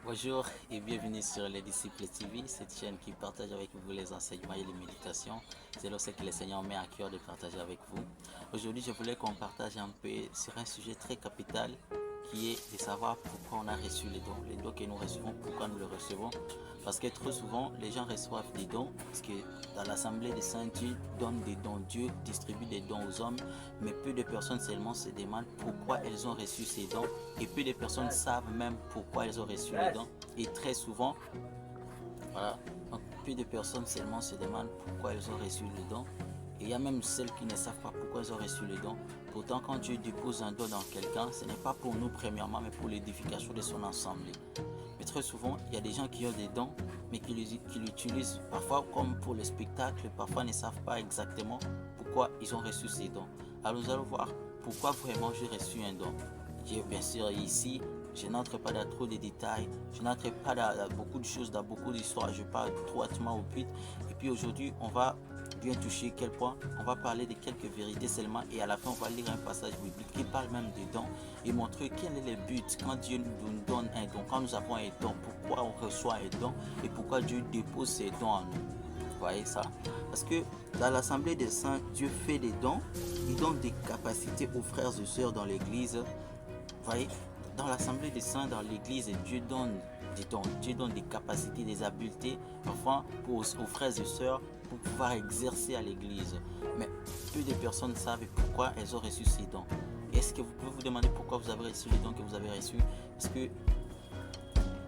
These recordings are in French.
Bonjour et bienvenue sur les Disciples TV, cette chaîne qui partage avec vous les enseignements et les méditations. C'est lorsque que le Seigneur met à cœur de partager avec vous. Aujourd'hui, je voulais qu'on partage un peu sur un sujet très capital qui est de savoir pourquoi on a reçu les dons que nous recevons, pourquoi nous les recevons. Parce que trop souvent, les gens reçoivent des dons, parce que dans l'Assemblée des Saints, Dieu donne des dons, Dieu distribue des dons aux hommes, mais peu de personnes seulement se demandent pourquoi elles ont reçu ces dons, et peu de personnes savent même pourquoi elles ont reçu les dons. Et très souvent, voilà, donc, peu de personnes seulement se demandent pourquoi elles ont reçu les dons. Et il y a même celles qui ne savent pas pourquoi elles ont reçu les dons. Pourtant, quand Dieu dépose un don dans quelqu'un, ce n'est pas pour nous premièrement, mais pour l'édification de son assemblée. Mais très souvent, il y a des gens qui ont des dons, mais qui l'utilisent parfois comme pour le spectacle, parfois ne savent pas exactement pourquoi ils ont reçu ces dons. Alors nous allons voir pourquoi vraiment j'ai reçu un don. Bien sûr, ici, je n'entre pas dans trop de détails, je n'entre pas dans beaucoup de choses, dans beaucoup d'histoires, je parle droitement au but. Et puis aujourd'hui, on va bien toucher quel point, on va parler de quelques vérités seulement et à la fin, on va lire un passage biblique qui parle même des dons et montrer quel est le but quand Dieu nous donne un don, quand nous avons un don, pourquoi on reçoit un don et pourquoi Dieu dépose ses dons en nous. Vous voyez ça? Parce que dans l'Assemblée des Saints, Dieu fait des dons, il donne des capacités aux frères et sœurs dans l'Église. Vous voyez, dans l'Assemblée des Saints, dans l'Église, Dieu donne des dons, Dieu donne des capacités, des habiletés, enfin, aux frères et sœurs pour pouvoir exercer à l'Église. Mais peu de personnes savent pourquoi elles ont reçu ces dons. Est-ce que vous pouvez vous demander pourquoi vous avez reçu les dons que vous avez reçus? Parce que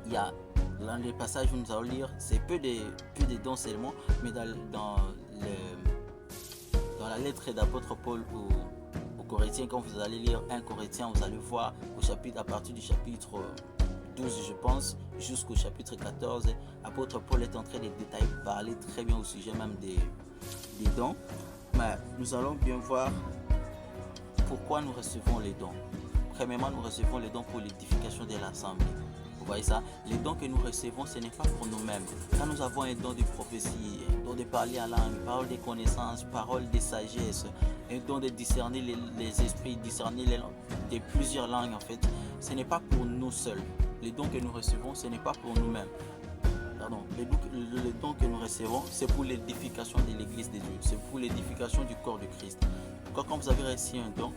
il y a dans les passages où nous allons lire, c'est peu de dons seulement, mais dans la lettre d'apôtre Paul aux Corinthiens, quand vous allez lire 1 Corinthiens, vous allez voir à partir du chapitre 12, je pense, jusqu'au chapitre 14, apôtre Paul est en train de détailler, parler très bien au sujet même des dons. Mais nous allons bien voir pourquoi nous recevons les dons. Premièrement, nous recevons les dons pour l'édification de l'assemblée. Vous voyez ça? Les dons que nous recevons, ce n'est pas pour nous-mêmes. Quand nous avons un don de prophétie, un don de parler en langue, parole de connaissance, parole de sagesse, un don de discerner les esprits, discerner de plusieurs langues en fait, ce n'est pas pour nous seuls. Les dons que nous recevons, ce n'est pas pour nous-mêmes. Pardon, les dons que nous recevons, c'est pour l'édification de l'Église de Dieu, c'est pour l'édification du corps de Christ. Pourquoi quand vous avez reçu un don,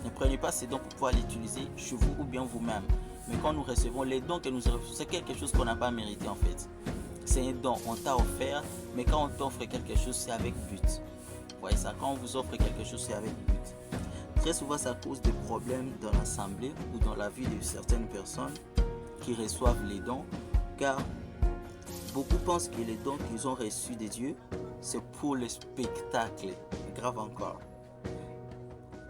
ne prenez pas ces dons pour pouvoir l'utiliser chez vous ou bien vous-même. Mais quand nous recevons les dons que nous recevons, c'est quelque chose qu'on n'a pas mérité en fait. C'est un don, on t'a offert, mais quand on t'offre quelque chose, c'est avec but. Vous voyez ça, quand on vous offre quelque chose, c'est avec but. Très souvent, ça cause des problèmes dans l'assemblée ou dans la vie de certaines personnes qui reçoivent les dons, car beaucoup pensent que les dons qu'ils ont reçus de Dieu, c'est pour le spectacle, grave encore.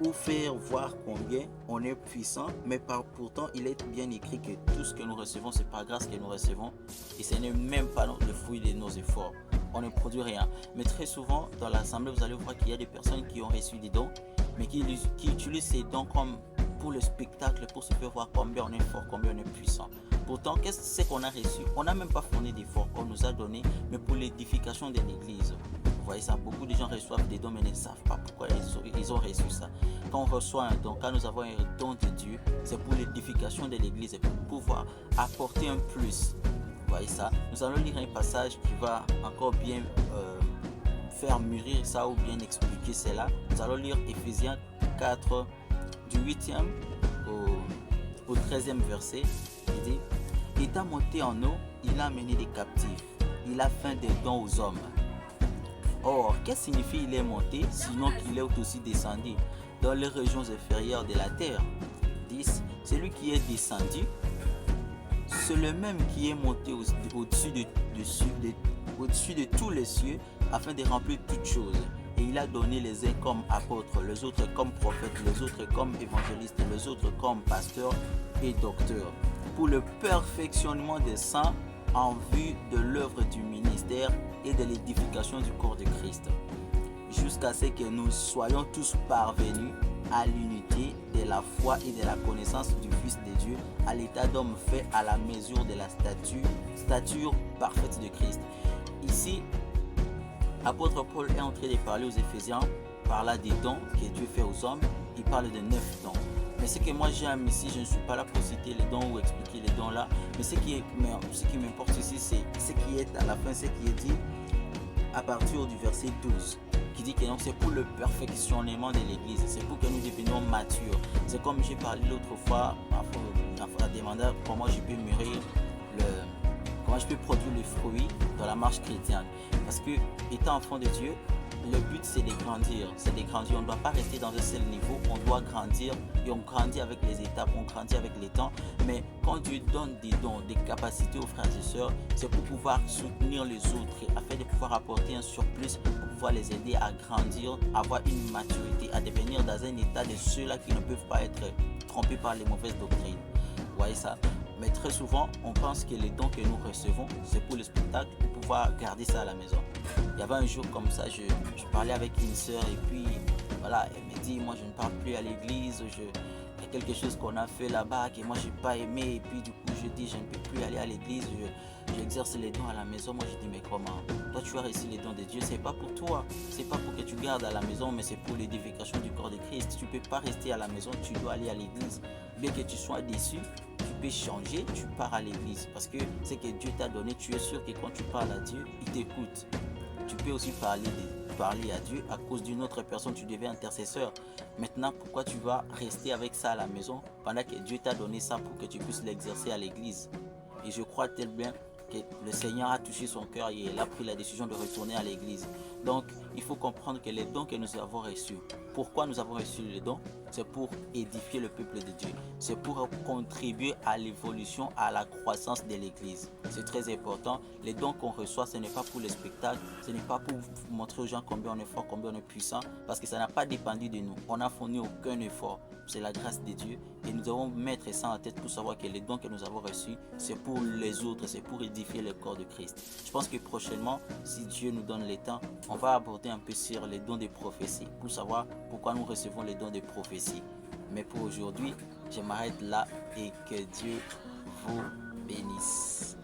Pour faire voir combien on est puissant, mais pourtant il est bien écrit que tout ce que nous recevons, c'est par grâce que nous recevons, et ce n'est même pas le fruit de nos efforts. On ne produit rien. Mais très souvent, dans l'assemblée, vous allez voir qu'il y a des personnes qui ont reçu des dons, mais qui utilisent ces dons comme pour le spectacle, pour se faire voir combien on est fort, combien on est puissant. Pourtant, qu'est-ce qu'on a reçu? On n'a même pas fourni d'efforts, on nous a donné, mais pour l'édification de l'Église. Vous voyez ça, beaucoup de gens reçoivent des dons mais ne savent pas pourquoi ils ont reçu ça. Quand on reçoit un don, quand nous avons un don de Dieu, c'est pour l'édification de l'Église et pour pouvoir apporter un plus. Vous voyez ça, nous allons lire un passage qui va encore bien faire mûrir ça ou bien expliquer cela. Nous allons lire Ephésiens 4 du 8e au 13e verset. Il dit: étant monté en eau, il a amené des captifs, il a fait des dons aux hommes. Or, qu'est-ce que signifie il est monté, sinon qu'il est aussi descendu dans les régions inférieures de la terre? 10. Celui qui est descendu, c'est le même qui est monté au-dessus de tous les cieux, afin de remplir toutes choses. Et il a donné les uns comme apôtres, les autres comme prophètes, les autres comme évangélistes, les autres comme pasteurs et docteurs, pour le perfectionnement des saints, en vue de l'œuvre du ministère et de l'édification du corps de Christ, jusqu'à ce que nous soyons tous parvenus à l'unité de la foi et de la connaissance du Fils de Dieu, à l'état d'homme fait à la mesure de la stature parfaite de Christ. Ici, l'apôtre Paul est en train de parler aux Éphésiens, par là des dons que Dieu fait aux hommes. Il parle de 9 dons. Mais ce que moi j'aime ici, je ne suis pas là pour citer les dons ou expliquer les dons là. Mais ce qui m'importe ici, c'est ce qui est à la fin, ce qui est dit à partir du verset 12, qui dit que c'est pour le perfectionnement de l'église, c'est pour que nous devenions matures. C'est comme j'ai parlé l'autre fois, à demander comment je peux mûrir comment je peux produire le fruit dans la marche chrétienne. Parce que, étant enfant de Dieu, le but c'est de grandir. On ne doit pas rester dans un seul niveau, on doit grandir et on grandit avec les étapes, on grandit avec les temps. Mais quand Dieu donne des dons, des capacités aux frères et sœurs, c'est pour pouvoir soutenir les autres, afin de pouvoir apporter un surplus, pour pouvoir les aider à grandir, à avoir une maturité, à devenir dans un état de ceux-là qui ne peuvent pas être trompés par les mauvaises doctrines. Vous voyez ça? Mais très souvent, on pense que les dons que nous recevons, c'est pour le spectacle, pour pouvoir garder ça à la maison. Il y avait un jour comme ça, je parlais avec une sœur et puis voilà, elle me dit, moi je ne parle plus à l'église, il y a quelque chose qu'on a fait là-bas que moi j'ai pas aimé et puis du coup je dis, je ne peux plus aller à l'église, j'exerce les dons à la maison. Moi je dis, mais comment? Toi tu as reçu les dons de Dieu, c'est pas pour toi, c'est pas pour que tu gardes à la maison, mais c'est pour l'édification du corps de Christ. Tu peux pas rester à la maison, tu dois aller à l'église. Bien que tu sois déçu, tu peux changer, tu pars à l'église. Parce que ce que Dieu t'a donné, tu es sûr que quand tu parles à Dieu, il t'écoute. Tu peux aussi parler à Dieu à cause d'une autre personne, tu deviens intercesseur. Maintenant, pourquoi tu vas rester avec ça à la maison pendant que Dieu t'a donné ça pour que tu puisses l'exercer à l'église? Et je crois tellement bien que le Seigneur a touché son cœur et il a pris la décision de retourner à l'église. Donc, il faut comprendre que les dons que nous avons reçus, pourquoi nous avons reçu les dons? C'est pour édifier le peuple de Dieu. C'est pour contribuer à l'évolution, à la croissance de l'église. C'est très important. Les dons qu'on reçoit, ce n'est pas pour le spectacle, ce n'est pas pour montrer aux gens combien on est fort, combien on est puissant, parce que ça n'a pas dépendu de nous. On n'a fourni aucun effort. C'est la grâce de Dieu et nous devons mettre ça en tête pour savoir que les dons que nous avons reçus, c'est pour les autres, c'est pour édifier le corps de Christ. Je pense que prochainement, si Dieu nous donne le temps, on va aborder un peu sur les dons de prophétie pour savoir pourquoi nous recevons les dons de prophétie. Mais pour aujourd'hui, je m'arrête là et que Dieu vous bénisse.